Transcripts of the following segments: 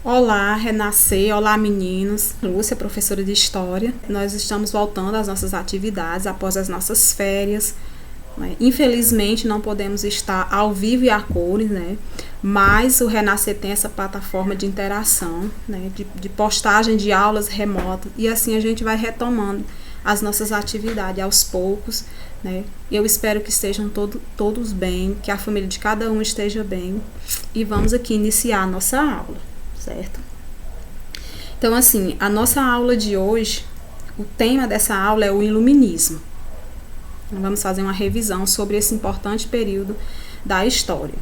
Olá, Renascer, olá meninos, Lúcia, professora de História. Nós estamos voltando às nossas atividades após as nossas férias. Né? Infelizmente não podemos estar ao vivo e a cores, né? Mas o Renascer tem essa plataforma de interação, né? de postagem de aulas remotas, e assim a gente vai retomando as nossas atividades aos poucos. Né? Eu espero que estejam todos bem, que a família de cada um esteja bem, e vamos aqui iniciar a nossa aula. Certo? Então, assim, a nossa aula de hoje, o tema dessa aula é o iluminismo. Vamos fazer uma revisão sobre esse importante período da história.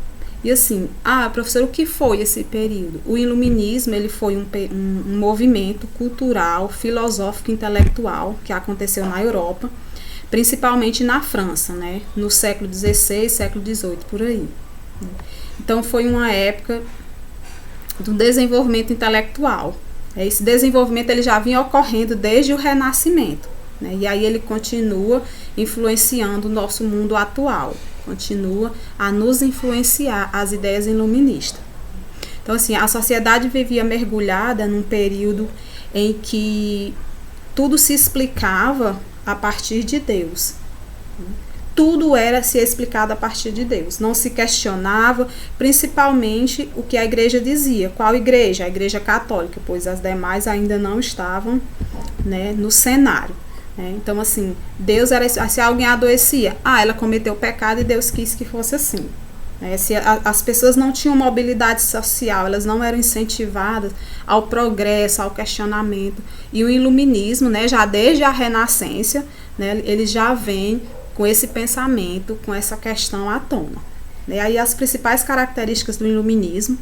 E assim, professor, o que foi esse período? O iluminismo, ele foi um movimento cultural, filosófico e intelectual que aconteceu na Europa, principalmente na França, né? No século XVI, século XVIII, por aí. Então, foi uma época do desenvolvimento intelectual. Esse desenvolvimento ele já vinha ocorrendo desde o Renascimento, né? E aí ele continua influenciando o nosso mundo atual, continua a nos influenciar as ideias iluministas. Então, assim, a sociedade vivia mergulhada num período em que tudo se explicava a partir de Deus. Tudo era se explicado a partir de Deus. Não se questionava, principalmente, o que a igreja dizia. Qual igreja? A igreja católica, pois as demais ainda não estavam, né, no cenário. Né? Então, assim, Deus era... Se alguém adoecia, ela cometeu pecado e Deus quis que fosse assim. Né? Se as pessoas não tinham mobilidade social, elas não eram incentivadas ao progresso, ao questionamento. E o iluminismo, né, já desde a Renascença, né, ele já vem com esse pensamento, com essa questão à tona. E aí as principais características do iluminismo,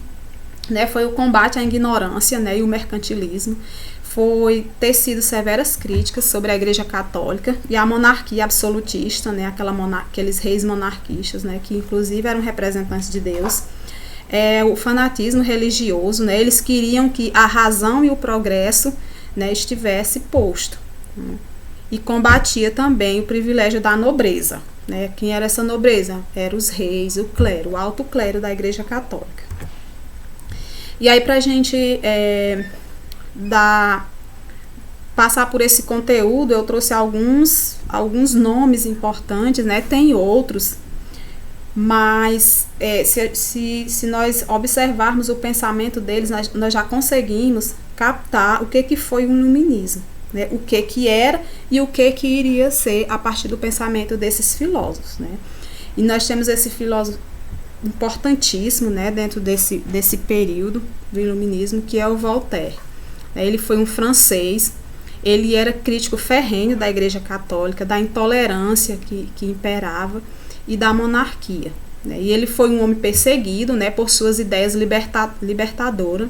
né, foi o combate à ignorância, né, e o mercantilismo, foi tecido severas críticas sobre a Igreja Católica e a monarquia absolutista, né, aqueles reis monarquistas, né, que inclusive eram representantes de Deus. O fanatismo religioso, né, eles queriam que a razão e o progresso, né, estivesse posto. Né. E combatia também o privilégio da nobreza. Né? Quem era essa nobreza? Eram os reis, o clero, o alto clero da Igreja Católica. E aí, para a gente passar por esse conteúdo, eu trouxe alguns nomes importantes, né? Tem outros, mas se nós observarmos o pensamento deles, nós já conseguimos captar o que foi o iluminismo. Né, o que era e o que iria ser a partir do pensamento desses filósofos. Né? E nós temos esse filósofo importantíssimo, né, dentro desse período do iluminismo, que é o Voltaire. Ele foi um francês, ele era crítico ferrenho da Igreja Católica, da intolerância que imperava e da monarquia. Né? E ele foi um homem perseguido, né, por suas ideias libertadoras.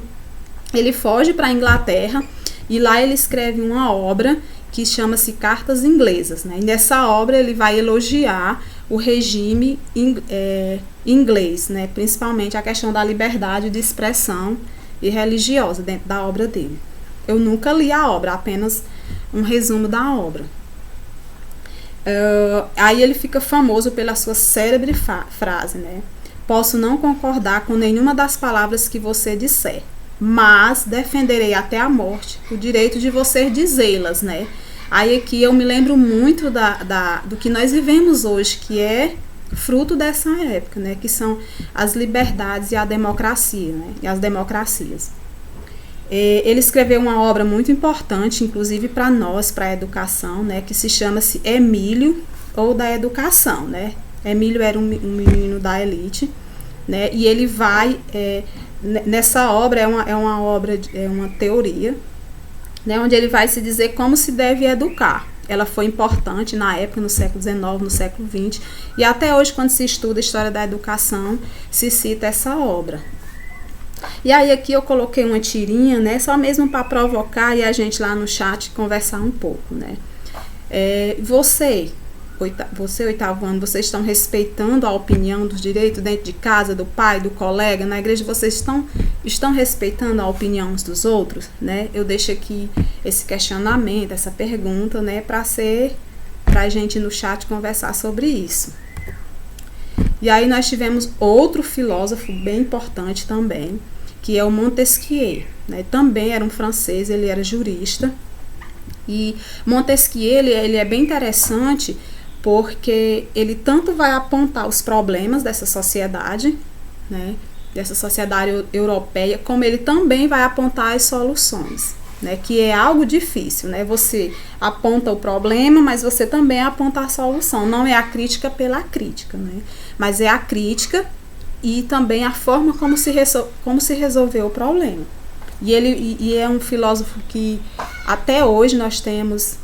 Ele foge para a Inglaterra, e lá ele escreve uma obra que chama-se Cartas Inglesas. Né? E nessa obra ele vai elogiar o regime inglês, né? Principalmente a questão da liberdade de expressão e religiosa dentro da obra dele. Eu nunca li a obra, apenas um resumo da obra. Aí ele fica famoso pela sua célebre frase, né? Posso não concordar com nenhuma das palavras que você disser, mas defenderei até a morte o direito de você dizê-las, né? Aí aqui eu me lembro muito do que nós vivemos hoje, que é fruto dessa época, né? Que são as liberdades e a democracia, né? E as democracias. Ele escreveu uma obra muito importante, inclusive para nós, para a educação, né? Que se chama-se Emílio, ou da Educação, né? Emílio era um menino da elite, né? E ele vai... nessa obra é uma teoria, né, onde ele vai se dizer como se deve educar. Ela foi importante na época, no século XIX, no século XX, e até hoje, quando se estuda a história da educação, se cita essa obra. E aí aqui eu coloquei uma tirinha, né, só mesmo para provocar e a gente lá no chat conversar um pouco. Né. Você, oitavo ano, vocês estão respeitando a opinião dos direitos dentro de casa, do pai, do colega, na igreja, vocês estão respeitando a opinião uns dos outros, né? Eu deixo aqui esse questionamento, essa pergunta, né, para a gente no chat conversar sobre isso. E aí nós tivemos outro filósofo bem importante também, que é o Montesquieu, né? Também era um francês, ele era jurista. E Montesquieu, ele é bem interessante porque ele tanto vai apontar os problemas dessa sociedade, né, dessa sociedade europeia, como ele também vai apontar as soluções, né, que é algo difícil, né? Você aponta o problema, mas você também aponta a solução. Não é a crítica pela crítica, né, mas é a crítica e também a forma como se resolveu o problema. E ele é um filósofo que até hoje nós temos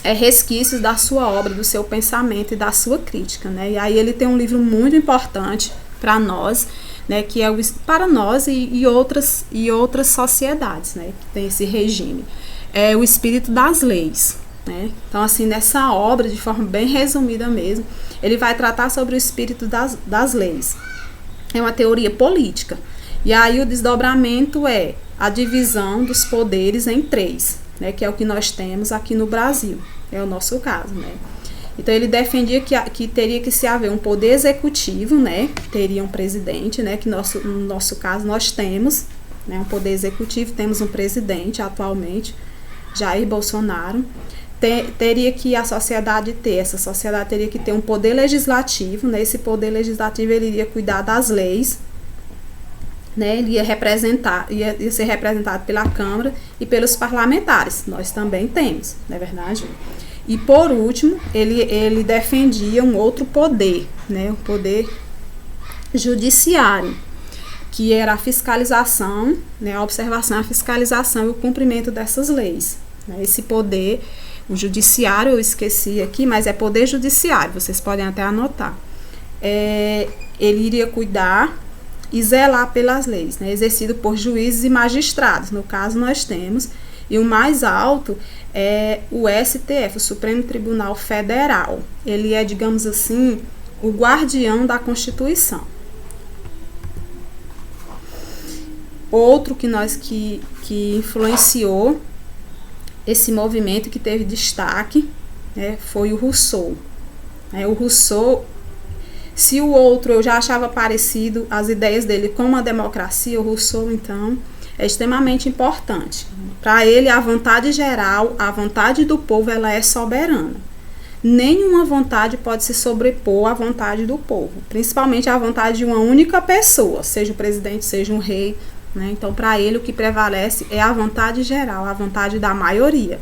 resquícios da sua obra, do seu pensamento e da sua crítica, né? E aí ele tem um livro muito importante para nós, né, que é para nós e outras sociedades, né, que tem esse regime. É o Espírito das Leis, né? Então, assim, nessa obra, de forma bem resumida mesmo, ele vai tratar sobre o espírito das leis. É uma teoria política. E aí o desdobramento é a divisão dos poderes em 3, né, que é o que nós temos aqui no Brasil. É o nosso caso, né? Então ele defendia que teria que se haver um poder executivo, né? Teria um presidente, né? Que no nosso caso nós temos, né? Um poder executivo, temos um presidente atualmente, Jair Bolsonaro. Teria que a sociedade teria que ter um poder legislativo, né? Esse poder legislativo ele iria cuidar das leis, né? Ele ia ser representado pela Câmara e pelos parlamentares. Nós também temos, não é verdade? E por último, ele defendia um outro poder, né? O poder judiciário, que era a fiscalização, né? A observação, a fiscalização e o cumprimento dessas leis, né? Esse poder, o judiciário, eu esqueci aqui, mas é poder judiciário, vocês podem até anotar. Ele iria cuidar e zelar pelas leis, né, exercido por juízes e magistrados. No caso, nós temos, e o mais alto é o STF, o Supremo Tribunal Federal. Ele é, digamos assim, o guardião da Constituição. Outro que influenciou esse movimento, que teve destaque, né, foi o Rousseau. O Rousseau, se o outro eu já achava parecido as ideias dele com a democracia, o Rousseau, então, é extremamente importante. Para ele, a vontade geral, a vontade do povo, ela é soberana. Nenhuma vontade pode se sobrepor à vontade do povo, principalmente à vontade de uma única pessoa, seja o presidente, seja um rei, né? Então, para ele, o que prevalece é a vontade geral, a vontade da maioria,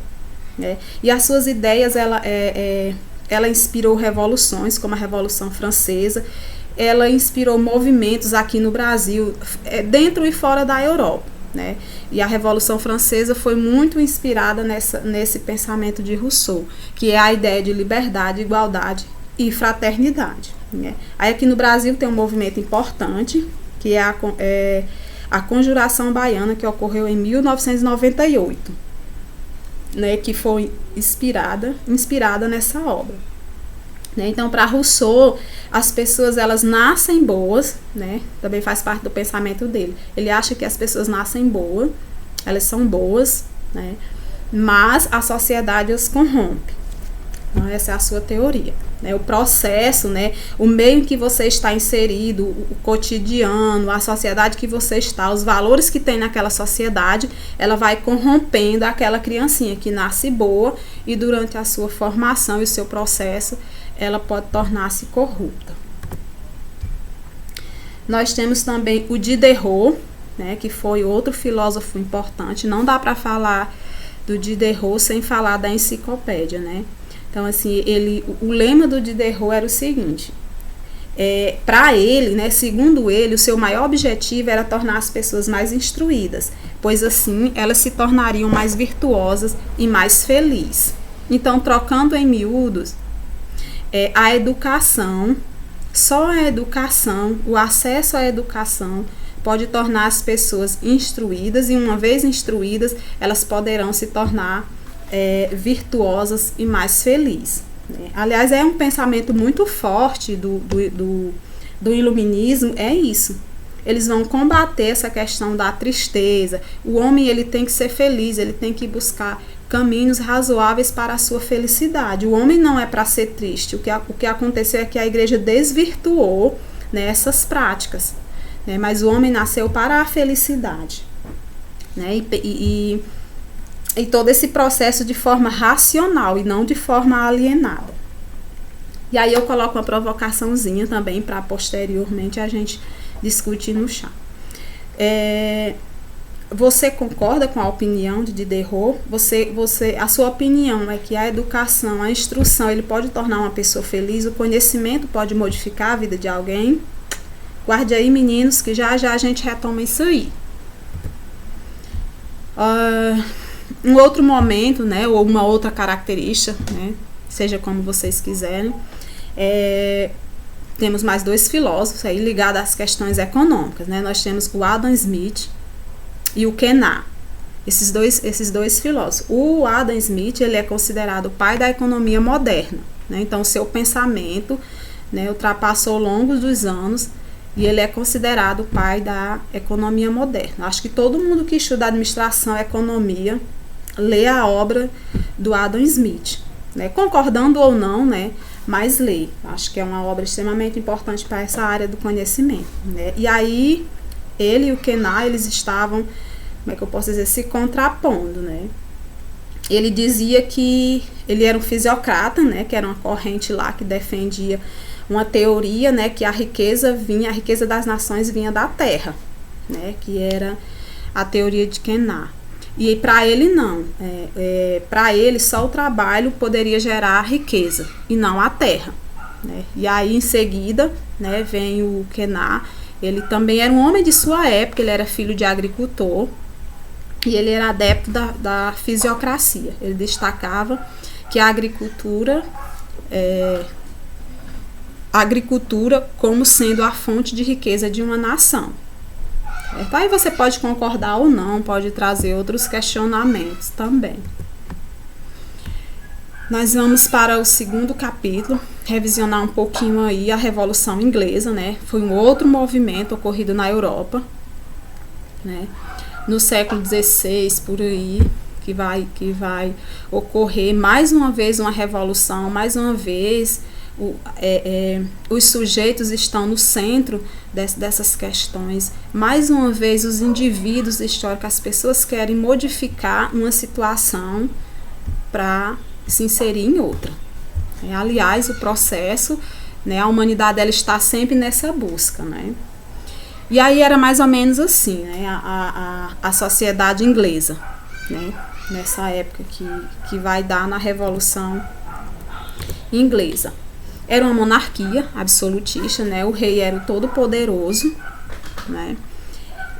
né? E as suas ideias, ela inspirou revoluções, como a Revolução Francesa. Ela inspirou movimentos aqui no Brasil, dentro e fora da Europa, né? E a Revolução Francesa foi muito inspirada nesse pensamento de Rousseau, que é a ideia de liberdade, igualdade e fraternidade, né? Aí aqui no Brasil tem um movimento importante, que é a Conjuração Baiana, que ocorreu em 1998, né, que foi inspirada nessa obra, né? Então, para Rousseau, as pessoas, elas nascem boas, né? Também faz parte do pensamento dele. Ele acha que as pessoas nascem boas, elas são boas, né? Mas a sociedade as corrompe. Então, essa é a sua teoria, né? O processo, né? O meio em que você está inserido, o cotidiano, a sociedade que você está, os valores que tem naquela sociedade, ela vai corrompendo aquela criancinha que nasce boa e durante a sua formação e o seu processo, ela pode tornar-se corrupta. Nós temos também o Diderot, né? Que foi outro filósofo importante. Não dá para falar do Diderot sem falar da enciclopédia, né? Então, assim, o lema do Diderot era o seguinte: para ele, né, segundo ele, o seu maior objetivo era tornar as pessoas mais instruídas, pois assim elas se tornariam mais virtuosas e mais felizes. Então, trocando em miúdos, a educação, só a educação, o acesso à educação pode tornar as pessoas instruídas, e uma vez instruídas, elas poderão se tornar virtuosas e mais felizes, né? Aliás, é um pensamento muito forte do iluminismo, é isso. Eles vão combater essa questão da tristeza. O homem, ele tem que ser feliz, ele tem que buscar caminhos razoáveis para a sua felicidade. O homem não é para ser triste. O que aconteceu é que a igreja desvirtuou, né, essas práticas, né? Mas o homem nasceu para a felicidade, né? E todo esse processo de forma racional e não de forma alienada. E aí eu coloco uma provocaçãozinha também para posteriormente a gente discutir no chá. Você concorda com a opinião de Diderot? A sua opinião é que a educação, a instrução, ele pode tornar uma pessoa feliz? O conhecimento pode modificar a vida de alguém? Guarde aí, meninos, que já já a gente retoma isso aí. Um outro momento, né, ou uma outra característica, né, seja como vocês quiserem, temos mais dois filósofos aí ligados às questões econômicas, né? Nós temos o Adam Smith e o Quenar, esses dois filósofos. O Adam Smith, ele é considerado o pai da economia moderna, né? Então, seu pensamento, né, ultrapassou ao longo dos anos e ele é considerado o pai da economia moderna. Acho que todo mundo que estuda administração e economia lê a obra do Adam Smith, né? Concordando ou não, né? Mas lê. Acho que é uma obra extremamente importante para essa área do conhecimento, né? E aí, ele e o Quenar, eles estavam, como é que eu posso dizer, se contrapondo, né? Ele dizia que ele era um fisiocrata, né? Que era uma corrente lá que defendia uma teoria, né? Que a riqueza das nações vinha da terra, né? Que era a teoria de Quenar. E para ele não, para ele só o trabalho poderia gerar riqueza e não a terra, né? E aí em seguida, né, vem o Quenar. Ele também era um homem de sua época, ele era filho de agricultor e ele era adepto da fisiocracia. Ele destacava que a agricultura como sendo a fonte de riqueza de uma nação. Aí você pode concordar ou não, pode trazer outros questionamentos também. Nós vamos para o segundo capítulo, revisionar um pouquinho aí a Revolução Inglesa, né? Foi um outro movimento ocorrido na Europa, né? No século XVI, por aí, que vai ocorrer mais uma vez uma revolução, mais uma vez os sujeitos estão no centro dessas questões. Mais uma vez, os indivíduos históricos, as pessoas querem modificar uma situação para se inserir em outra. Aliás, o processo, né, a humanidade ela está sempre nessa busca, né? E aí era mais ou menos assim, né, a sociedade inglesa, né, nessa época que vai dar na Revolução Inglesa. Era uma monarquia absolutista, né? O rei era o todo-poderoso, né?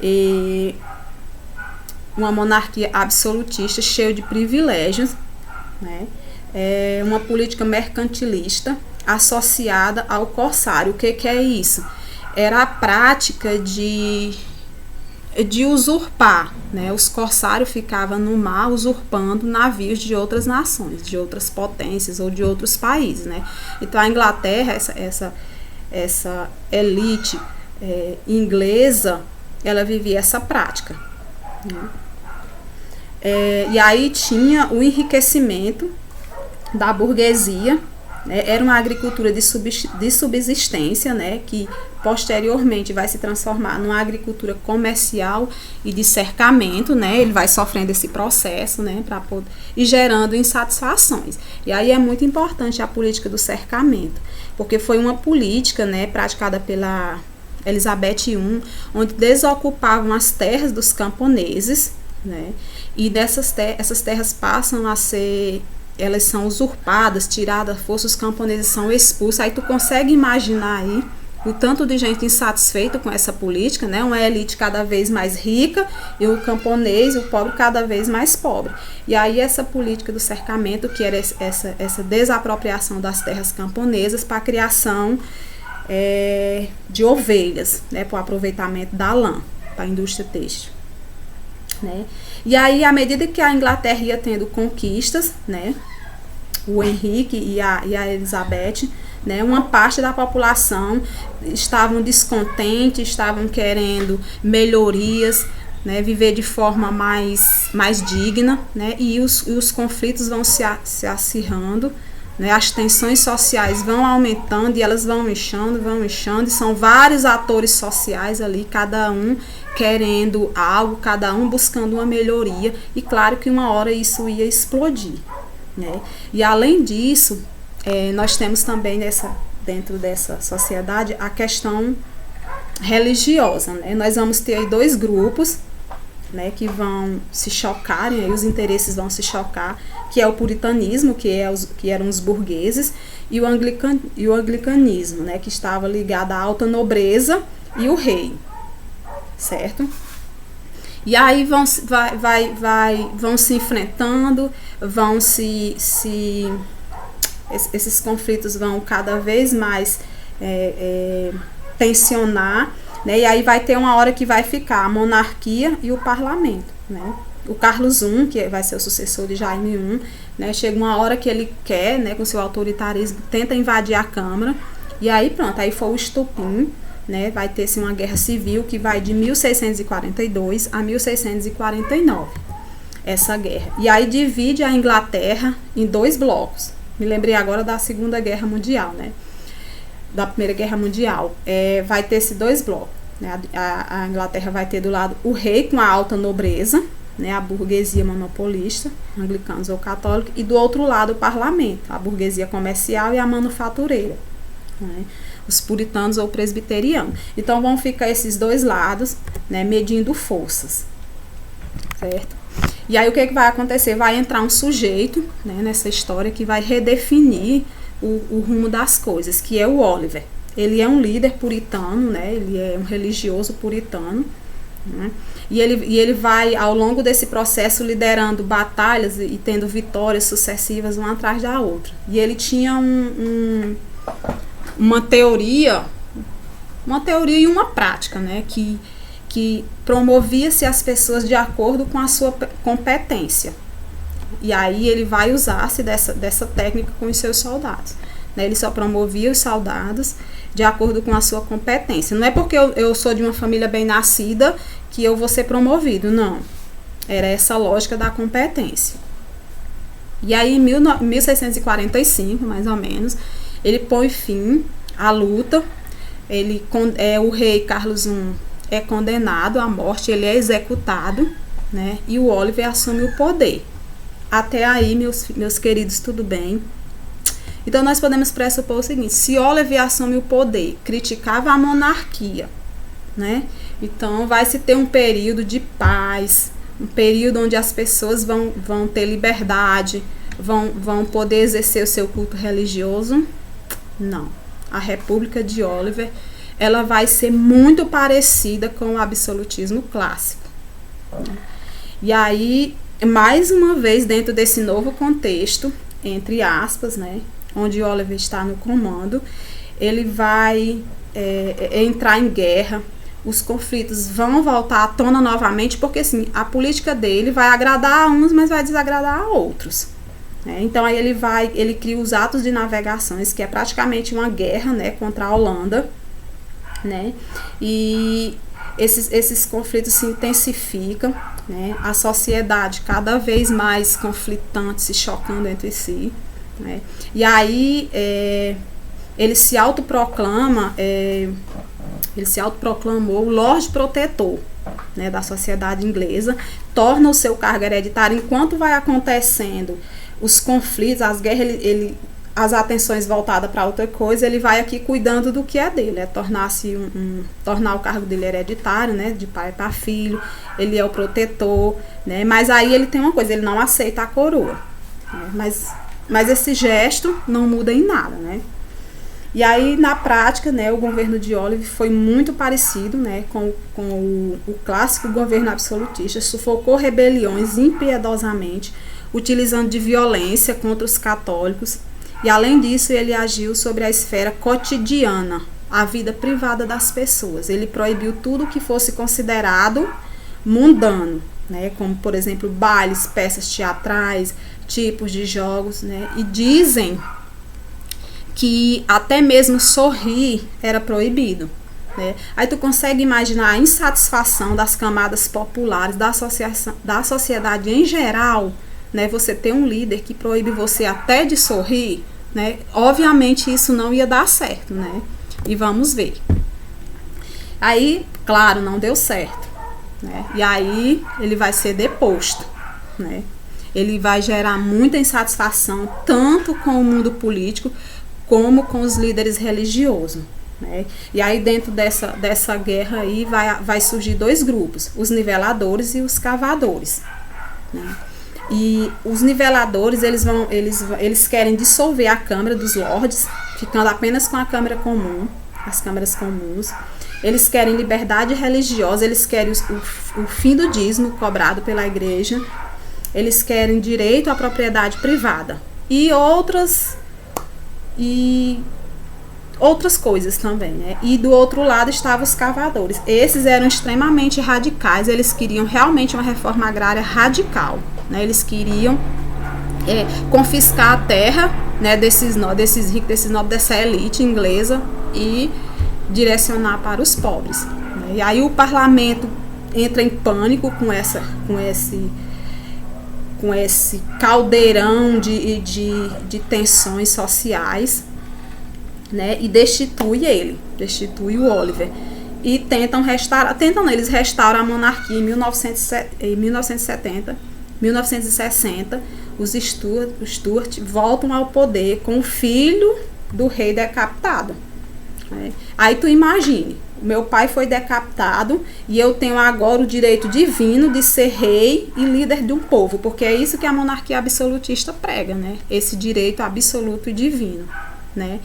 E uma monarquia absolutista, cheia de privilégios, né? Uma política mercantilista associada ao corsário. O que é isso? Era a prática de usurpar, né? Os corsários ficavam no mar usurpando navios de outras nações, de outras potências ou de outros países, né? Então a Inglaterra, essa elite inglesa, ela vivia essa prática, né? E aí tinha o enriquecimento da burguesia, né? Era uma agricultura de subsistência, né? Que posteriormente vai se transformar numa agricultura comercial e de cercamento, né? Ele vai sofrendo esse processo, né? E gerando insatisfações. E aí é muito importante a política do cercamento, porque foi uma política, né, praticada pela Elizabeth I, onde desocupavam as terras dos camponeses, né? E essas terras passam a ser, elas são usurpadas, tiradas, os camponeses são expulsos. Aí tu consegue imaginar aí o tanto de gente insatisfeita com essa política, né? Uma elite cada vez mais rica e o camponês, o pobre, cada vez mais pobre. E aí essa política do cercamento, que era essa desapropriação das terras camponesas para a criação de ovelhas, né? Para o aproveitamento da lã, para a indústria têxtil, né? E aí, à medida que a Inglaterra ia tendo conquistas, né? O Henrique e a Elizabeth, né, uma parte da população estavam descontentes, estavam querendo melhorias, né, viver de forma mais digna, né, e os conflitos vão se acirrando, né? As tensões sociais vão aumentando e elas vão inchando, e são vários atores sociais ali, cada um querendo algo, cada um buscando uma melhoria, e claro que uma hora isso ia explodir, né? E além disso, nós temos também dentro dessa sociedade a questão religiosa, né? Nós vamos ter aí 2 grupos, né, que vão se chocarem, aí os interesses vão se chocar, que é o puritanismo, que eram os burgueses, e o anglicanismo, né, que estava ligado à alta nobreza e o rei, certo? E aí vão se enfrentando, esses conflitos vão cada vez mais tensionar, né? E aí vai ter uma hora que vai ficar a monarquia e o parlamento, né? O Carlos I, que vai ser o sucessor de Jaime I, né? Chega uma hora que ele quer, né, com seu autoritarismo, tenta invadir a Câmara, e aí pronto, aí foi o estopim, né? Vai ter assim, uma guerra civil que vai de 1642 a 1649, essa guerra. E aí divide a Inglaterra em 2 blocos. Me lembrei agora da Segunda Guerra Mundial, né? Da Primeira Guerra Mundial, vai ter esses 2 blocos, né? A Inglaterra vai ter do lado o rei com a alta nobreza, né? A burguesia monopolista, anglicanos ou católicos, e do outro lado o parlamento, a burguesia comercial e a manufatureira, né? Os puritanos ou presbiterianos. Então vão ficar esses 2 lados, né, medindo forças, certo? E aí o que vai acontecer? Vai entrar um sujeito, né, nessa história que vai redefinir o rumo das coisas, que é o Oliver. Ele é um líder puritano, né? Ele é um religioso puritano, né? E ele vai, ao longo desse processo, liderando batalhas e tendo vitórias sucessivas uma atrás da outra. E ele tinha uma teoria e uma prática, né? Que promovia-se as pessoas de acordo com a sua competência. E aí ele vai usar-se dessa técnica com os seus soldados, né? Ele só promovia os soldados de acordo com a sua competência. Não é porque eu sou de uma família bem nascida que eu vou ser promovido, não. Era essa lógica da competência. E aí em 1645, mais ou menos, ele põe fim à luta. O rei Carlos I é condenado à morte, ele é executado, né? E o Oliver assume o poder. Até aí, meus queridos, tudo bem? Então, nós podemos pressupor o seguinte: se Oliver assume o poder, criticava a monarquia, né? Então, vai se ter um período de paz, um período onde as pessoas vão ter liberdade, vão poder exercer o seu culto religioso? Não. A República de Oliver, ela vai ser muito parecida com o absolutismo clássico, né? E aí, mais uma vez, dentro desse novo contexto, entre aspas, né, onde Oliver está no comando, ele vai entrar em guerra, os conflitos vão voltar à tona novamente, porque assim, a política dele vai agradar a uns, mas vai desagradar a outros, né? Então aí ele cria os atos de navegações, que é praticamente uma guerra, né, contra a Holanda, né? E esses conflitos se intensificam, né? A sociedade cada vez mais conflitante, se chocando entre si, né? E aí ele se autoproclamou o Lorde Protetor, né, da sociedade inglesa, torna o seu cargo hereditário. Enquanto vai acontecendo os conflitos, as guerras, as atenções voltadas para outra coisa, ele vai aqui cuidando do que é dele, tornar o cargo dele hereditário, né, de pai para filho. Ele é o protetor, né, mas aí ele tem uma coisa, ele não aceita a coroa, né, mas esse gesto não muda em nada, né. E aí, na prática, né, o governo de Oliver foi muito parecido, né, com o clássico governo absolutista. Sufocou rebeliões impiedosamente, utilizando de violência contra os católicos. E, além disso, ele agiu sobre a esfera cotidiana, a vida privada das pessoas. Ele proibiu tudo que fosse considerado mundano, né, como, por exemplo, bailes, peças teatrais, tipos de jogos, né, e dizem que até mesmo sorrir era proibido, né? Aí tu consegue imaginar a insatisfação das camadas populares, da sociedade em geral, né? Você ter um líder que proíbe você até de sorrir, né? Obviamente isso não ia dar certo, né? E vamos ver. Aí, claro, não deu certo, né? E aí ele vai ser deposto, né? Ele vai gerar muita insatisfação tanto com o mundo político como com os líderes religiosos, né? E aí dentro dessa guerra aí vai surgir dois grupos, os niveladores e os cavadores, né? E os niveladores, eles querem dissolver a Câmara dos Lordes, ficando apenas com a Câmara Comum, as câmaras comuns. Eles querem liberdade religiosa, eles querem o fim do dízimo cobrado pela igreja, eles querem direito à propriedade privada e outras coisas também, né? E do outro lado estavam os cavadores. Esses eram extremamente radicais, eles queriam realmente uma reforma agrária radical, né? Eles queriam confiscar a terra, né, desses ricos, desses nobres, dessa elite inglesa e direcionar para os pobres, né? E aí o parlamento entra em pânico com esse caldeirão de tensões sociais, né? E destitui o Oliver. E eles restauram a monarquia em 1960. Os Stuart voltam ao poder com o filho do rei decapitado, né? Aí tu imagine, meu pai foi decapitado e eu tenho agora o direito divino de ser rei e líder de um povo, porque é isso que a monarquia absolutista prega, né? Esse direito absoluto e divino, né?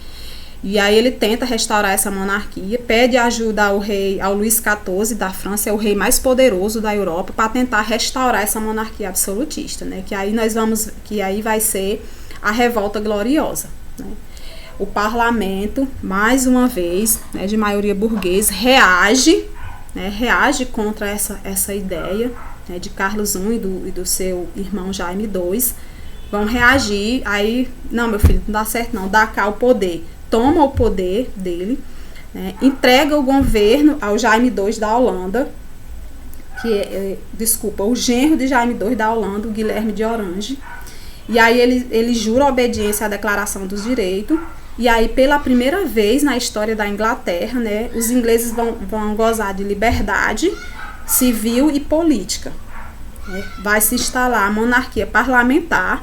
E aí ele tenta restaurar essa monarquia, pede ajuda ao Luís XIV da França, é o rei mais poderoso da Europa, para tentar restaurar essa monarquia absolutista, né? Que aí vai ser a revolta gloriosa, né? O parlamento, mais uma vez, né, de maioria burguesa, reage contra essa ideia, né, de Carlos I e do seu irmão Jaime II. Vão reagir, aí, não, meu filho, não dá certo não, dá cá o poder. Toma o poder dele, né, entrega o governo ao Jaime II da Holanda, o genro de Jaime II da Holanda, o Guilherme de Orange. E aí ele jura obediência à Declaração dos Direitos. E aí, pela primeira vez na história da Inglaterra, né, os ingleses vão gozar de liberdade civil e política, né? Vai se instalar a monarquia parlamentar,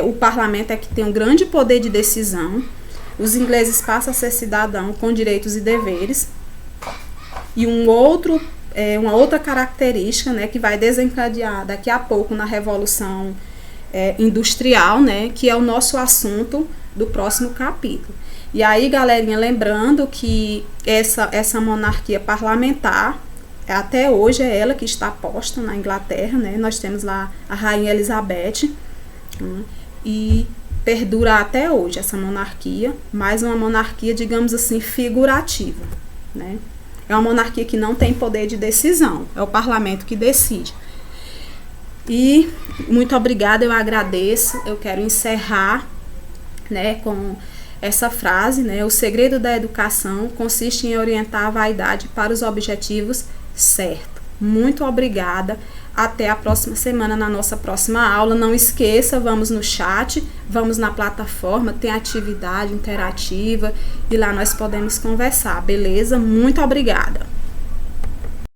o parlamento que tem um grande poder de decisão. Os ingleses passam a ser cidadão com direitos e deveres. E uma outra característica, né, que vai desencadear daqui a pouco na Revolução Industrial, né, que é o nosso assunto do próximo capítulo. E aí, galerinha, lembrando que essa monarquia parlamentar, até hoje é ela que está posta na Inglaterra, né? Nós temos lá a Rainha Elizabeth, né? E perdura até hoje essa monarquia, mas uma monarquia, digamos assim, figurativa, né? É uma monarquia que não tem poder de decisão, é o parlamento que decide. E muito obrigada, eu agradeço, eu quero encerrar, né, com essa frase, né? O segredo da educação consiste em orientar a vaidade para os objetivos certos. Muito obrigada. Até a próxima semana na nossa próxima aula. Não esqueça, vamos no chat, vamos na plataforma, tem atividade interativa e lá nós podemos conversar, beleza? Muito obrigada.